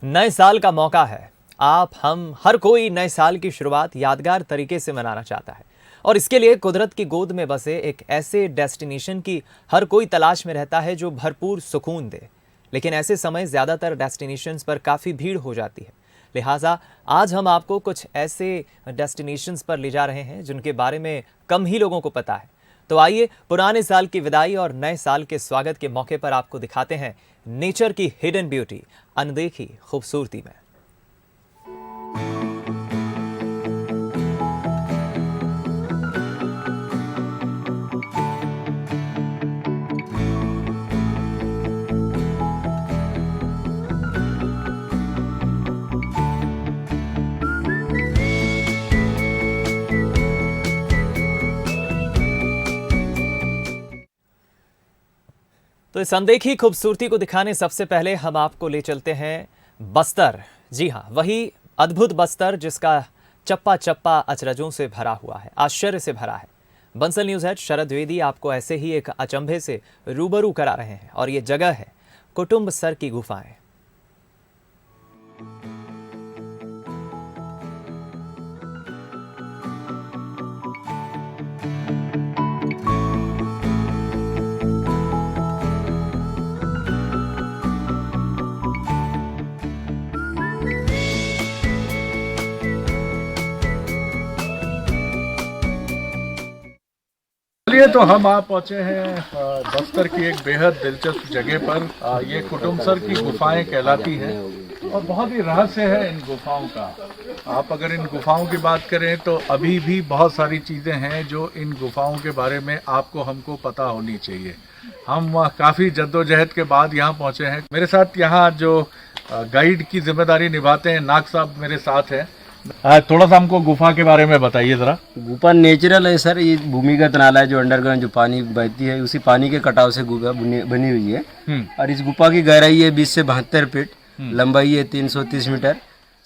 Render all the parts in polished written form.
नए साल का मौका है। हम हर कोई नए साल की शुरुआत यादगार तरीके से मनाना चाहता है और इसके लिए कुदरत की गोद में बसे एक ऐसे डेस्टिनेशन की हर कोई तलाश में रहता है जो भरपूर सुकून दे। लेकिन ऐसे समय ज़्यादातर डेस्टिनेशंस पर काफ़ी भीड़ हो जाती है। लिहाजा आज हम आपको कुछ ऐसे डेस्टिनेशंस पर ले जा रहे हैं जिनके बारे में कम ही लोगों को पता है। तो आइए पुराने साल की विदाई और नए साल के स्वागत के मौके पर आपको दिखाते हैं नेचर की हिडन ब्यूटी, अनदेखी खूबसूरती में। तो इस अनदेखी खूबसूरती को दिखाने सबसे पहले हम आपको ले चलते हैं बस्तर। जी हाँ, वही अद्भुत बस्तर जिसका चप्पा चप्पा अचरजों से भरा हुआ है, आश्चर्य से भरा है। बंसल न्यूज़ हेड शरद द्विवेदी आपको ऐसे ही एक अचंभे से रूबरू करा रहे हैं और ये जगह है कुटुंब सर की गुफाएं। चलिए, तो हम आप पहुंचे हैं बस्तर की एक बेहद दिलचस्प जगह पर। ये कुटुंब सर की गुफाएं कहलाती हैं और बहुत ही रहस्य है इन गुफाओं का। आप अगर इन गुफाओं की बात करें तो अभी भी बहुत सारी चीज़ें हैं जो इन गुफाओं के बारे में आपको हमको पता होनी चाहिए। हम काफ़ी जद्दोजहद के बाद यहाँ पहुँचे हैं। मेरे साथ यहाँ जो गाइड की जिम्मेदारी निभाते हैं नाग साहब मेरे साथ हैं। थोड़ा सा हमको गुफा के बारे में बताइए ज़रा। गुफा नेचुरल है सर, ये भूमिगत नाला है जो अंडरग्राउंड जो पानी बहती है, उसी पानी के कटाव से गुफा बनी हुई है। और इस गुफा की गहराई है 20 से 72 फीट, लंबाई है 330 मीटर।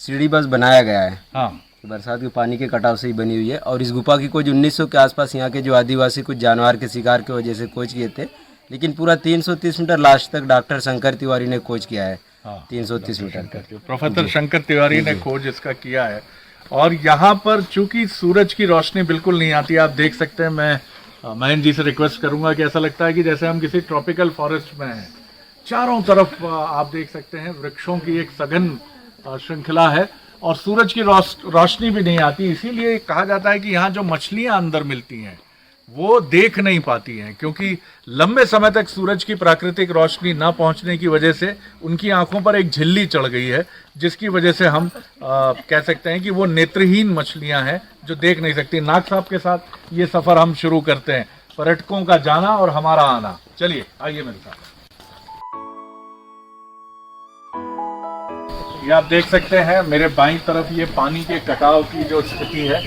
सीढ़ी बस बनाया गया है। हाँ। बरसात के पानी के कटाव से ही बनी हुई है। और इस गुफा की खोज 1900 के आसपास यहाँ के जो आदिवासी कुछ जानवर के शिकार की वजह से खोज किए थे, लेकिन पूरा 330 मीटर लास्ट तक डॉक्टर शंकर तिवारी ने खोज किया है। 330 मीटर का प्रोफेसर शंकर तिवारी ने खोज इसका किया है। और यहाँ पर चूंकि सूरज की रोशनी बिल्कुल नहीं आती, आप देख सकते हैं। मैं महेंद्र जी से रिक्वेस्ट करूंगा कि ऐसा लगता है कि जैसे हम किसी ट्रॉपिकल फॉरेस्ट में हैं। चारों तरफ आप देख सकते हैं वृक्षों की एक सघन श्रृंखला है और सूरज की रोशनी भी नहीं आती। इसीलिए कहा जाता है कि यहाँ जो मछलियाँ अंदर मिलती हैं वो देख नहीं पाती हैं, क्योंकि लंबे समय तक सूरज की प्राकृतिक रोशनी न पहुंचने की वजह से उनकी आंखों पर एक झिल्ली चढ़ गई है, जिसकी वजह से हम कह सकते हैं कि वो नेत्रहीन मछलियां हैं जो देख नहीं सकती। नाग साहब के साथ ये सफ़र हम शुरू करते हैं, पर्यटकों का जाना और हमारा आना। चलिए आइए मेरे साथ। ये आप देख सकते हैं मेरे बाईं तरफ ये पानी के कटाव की जो स्थिति है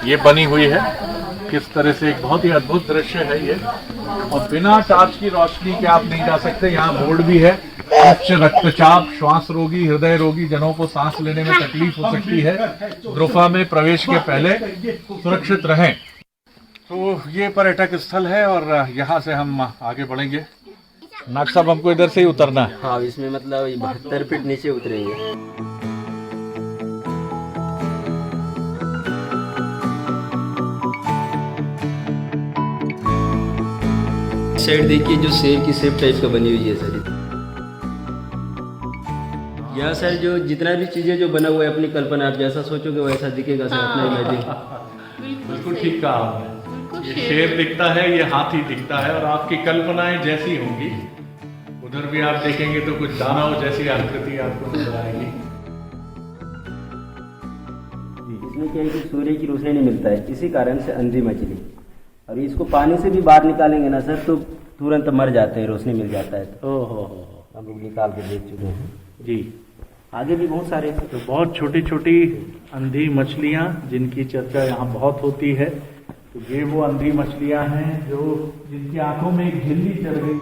ये बनी हुई है। किस तरह से एक बहुत ही अद्भुत दृश्य है ये। और बिना टॉर्च की रोशनी के आप नहीं जा सकते। यहाँ बोर्ड भी है, उच्च रक्तचाप, श्वास रोगी, हृदय रोगी जनों को सांस लेने में तकलीफ हो सकती है, गुफा में प्रवेश के पहले सुरक्षित रहें। तो ये पर्यटक स्थल है और यहाँ से हम आगे बढ़ेंगे। नाग साहब हमको इधर से ही उतरना है। हाँ, इसमें मतलब 72 फीट नीचे उतरेंगे। साइड देखिए जो शेर की शेप टाइप का बनी हुई है सर। यहाँ सर जो जितना भी चीजें जो बना हुआ है अपनी कल्पना, आप जैसा सोचोगे वैसा दिखेगा सर, अपना इमेजिन। बिल्कुल ठीक कहा आपने। ये शेर दिखता है, ये हाथी दिखता है और आपकी कल्पनाएं जैसी होंगी उधर भी आप देखेंगे तो कुछ दानव जैसी आकृति आपको नजर आएगी। इसमें क्या है कि सूर्य की रोशनी नहीं मिलता है, इसी कारण से अंधी मछली। और इसको पानी से भी बाहर निकालेंगे ना सर तो तुरंत मर जाते हैं, रोशनी मिल जाता है तो। हम लोग निकाल के देख चुके हैं जी। आगे भी बहुत सारे तो बहुत छोटी छोटी अंधी मछलियां जिनकी चर्चा यहाँ बहुत होती है। तो ये वो अंधी मछलियां हैं जो जिनकी आंखों में एक झिल्ली चढ़ गई।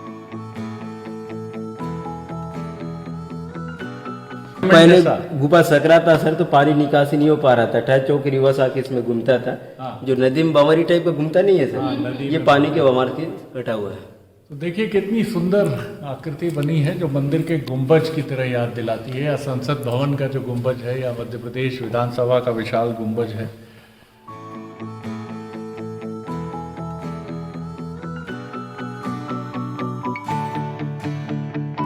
पहले गुफा सकरा था सर तो पानी निकासी नहीं हो पा रहा था, ठहर चौक रिवर्स आके इसमें घूमता था। जो नदी में बवारी टाइप का घूमता नहीं है सर, ये पानी के बवार के बैठा हुआ है। तो देखिए कितनी सुंदर आकृति बनी है जो मंदिर के गुंबज की तरह याद दिलाती है, या संसद भवन का जो गुंबज है, या मध्य प्रदेश विधानसभा का विशाल गुंबज है।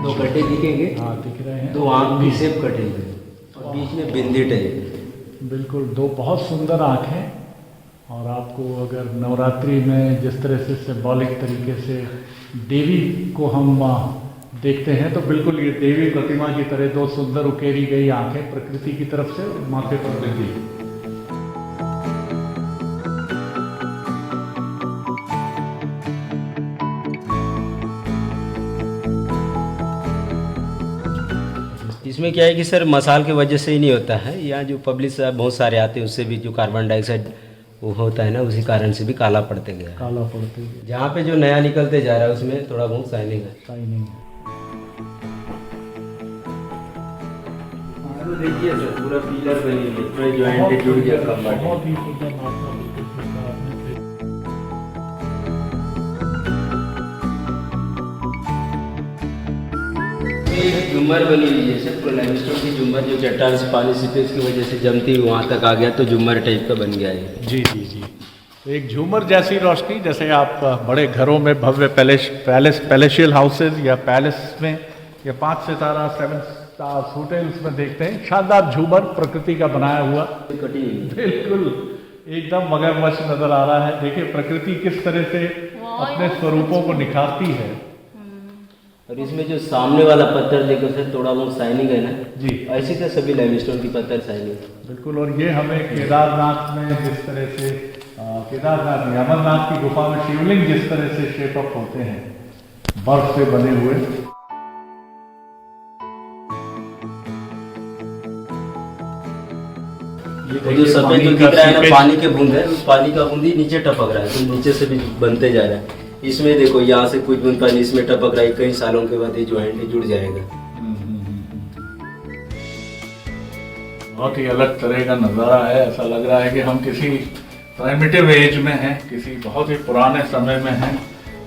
दो गड्ढे दिखेंगे, हाँ दिख रहे हैं, दो आँख भी सेप कटेंगे और बीच में बिंदी टाइप। बिल्कुल दो बहुत सुंदर आँखें। और आपको अगर नवरात्रि में जिस तरह से सिंबॉलिक तरीके से देवी को हम देखते हैं, तो बिल्कुल ये देवी प्रतिमा की तरह दो सुंदर उकेरी गई आंखें प्रकृति की तरफ से, माथे पर बिंदी। इसमें क्या है कि सर मसाल की वजह से ही नहीं होता है, यहाँ जो पब्लिक बहुत सारे आते हैं उससे भी जो कार्बन डाइऑक्साइड वो होता है ना, उसी कारण से भी काला पड़ते गया। काला पड़ते गया। जहाँ पे जो नया निकलते जा रहा है उसमें थोड़ा बहुत शाइनिंग है। शाइनिंग है। तो देखिए सर पूरा पिलर बनी हुई है, जॉइंट जुड़ गया खंभा। बहुत ही सुंदर मात्रा में एक झूमर बनी हुई है सर, लाइमस्टोन की झूमर जो चट्टान से पानी सीपेज की वजह से जमती हुई वहाँ तक आ गया तो झूमर टाइप का बन गया है। जी जी जी। तो एक झूमर जैसी रोशनी, जैसे आप बड़े घरों में भव्य पैलेशियल हाउसेज या पैलेस में या 5 सितारा 7 स्टार होटल्स में देखते हैं, शानदार झूमर प्रकृति का बनाया हुआ, कटी हुई बिल्कुल एकदम मगरमच्छ नजर आ रहा है। देखिए प्रकृति किस तरह से अपने स्वरूपों को निखारती है। और इसमें जो सामने वाला पत्थर देखो सर थोड़ा बहुत शाइनिंग है ना जी, ऐसी तो सभी लाइमस्टोन की पत्थर शाइनिंग। बिल्कुल। और ये हमें केदारनाथ में जिस तरह से केदारनाथ में अमरनाथ की गुफा में शिवलिंग जिस तरह से शेप अप होते हैं बर्फ से बने हुए, जो सफेद जो दिख रहा है ना पानी के बूंद है, उस पानी का बूंद ही नीचे टपक रहा है, तो नीचे से भी बनते जा रहा है। इसमें देखो यहाँ से कुछ बूंद पानी इसमें टपक रहा है, कई सालों के बाद ये ज्वाइंट जुड़ जाएगा। बहुत ही अलग तरह का नज़ारा है। ऐसा लग रहा है कि हम किसी प्राइमिटिव एज में हैं, किसी बहुत ही पुराने समय में हैं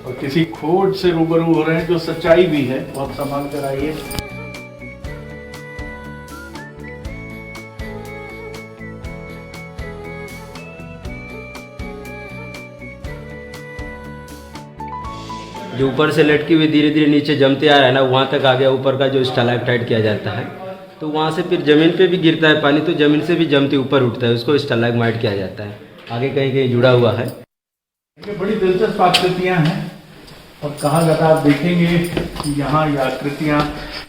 और किसी खोज से रूबरू हो रहे हैं जो सच्चाई भी है। बहुत संभाल कर आइए। जो ऊपर से लटकी हुई धीरे धीरे नीचे जमते आ रहा है ना, वहाँ तक आ गया ऊपर का जो स्टैलेक्टाइट किया जाता है, तो वहाँ से फिर जमीन पे भी गिरता है पानी, तो जमीन से भी जमते ऊपर उठता है, उसको स्टैलेग्माइट किया जाता है। आगे कहीं कहीं जुड़ा हुआ है। ये बड़ी दिलचस्प आकृतियाँ हैं और कहा जाता है, आप देखेंगे कि यहाँ ये आकृतियाँ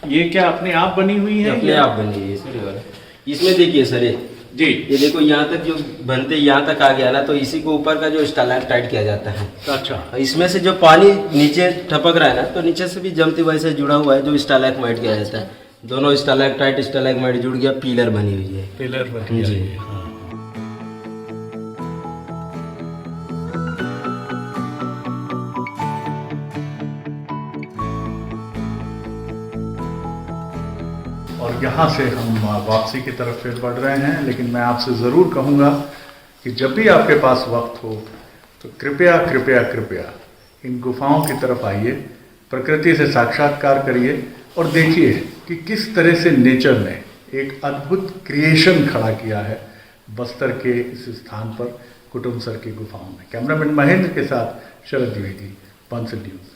ये क्या अपने आप बनी हुई है? अपने आप बनी हुई है सर। इसमें देखिए सर जी, ये देखो यहाँ तक जो बनते यहाँ तक आ गया ना, तो इसी को ऊपर का जो स्टैलेक्टाइट किया जाता है। अच्छा। इसमें से जो पानी नीचे टपक रहा है ना, तो नीचे से भी जमती वैसे जुड़ा हुआ है जो स्टैलेग्माइट किया जाता है। दोनों स्टैलेक्टाइट स्टैलेग्माइट जुड़ गया, पिलर बनी हुई है। पिलर बनी जी। है। हाँ। और यहाँ से हम वापसी की तरफ फिर बढ़ रहे हैं, लेकिन मैं आपसे ज़रूर कहूँगा कि जब भी आपके पास वक्त हो तो कृपया कृपया कृपया इन गुफाओं की तरफ आइए, प्रकृति से साक्षात्कार करिए और देखिए कि किस तरह से नेचर ने एक अद्भुत क्रिएशन खड़ा किया है बस्तर के इस स्थान पर, कुटुमसर की गुफाओं में। कैमरामैन महेंद्र के साथ शरद द्विवेदी, पंचल न्यूज़।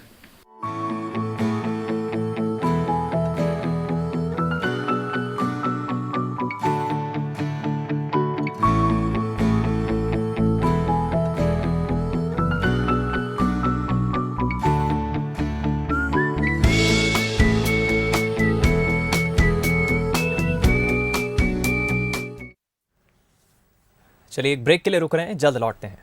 चलिए एक ब्रेक के लिए रुक रहे हैं, जल्द लौटते हैं।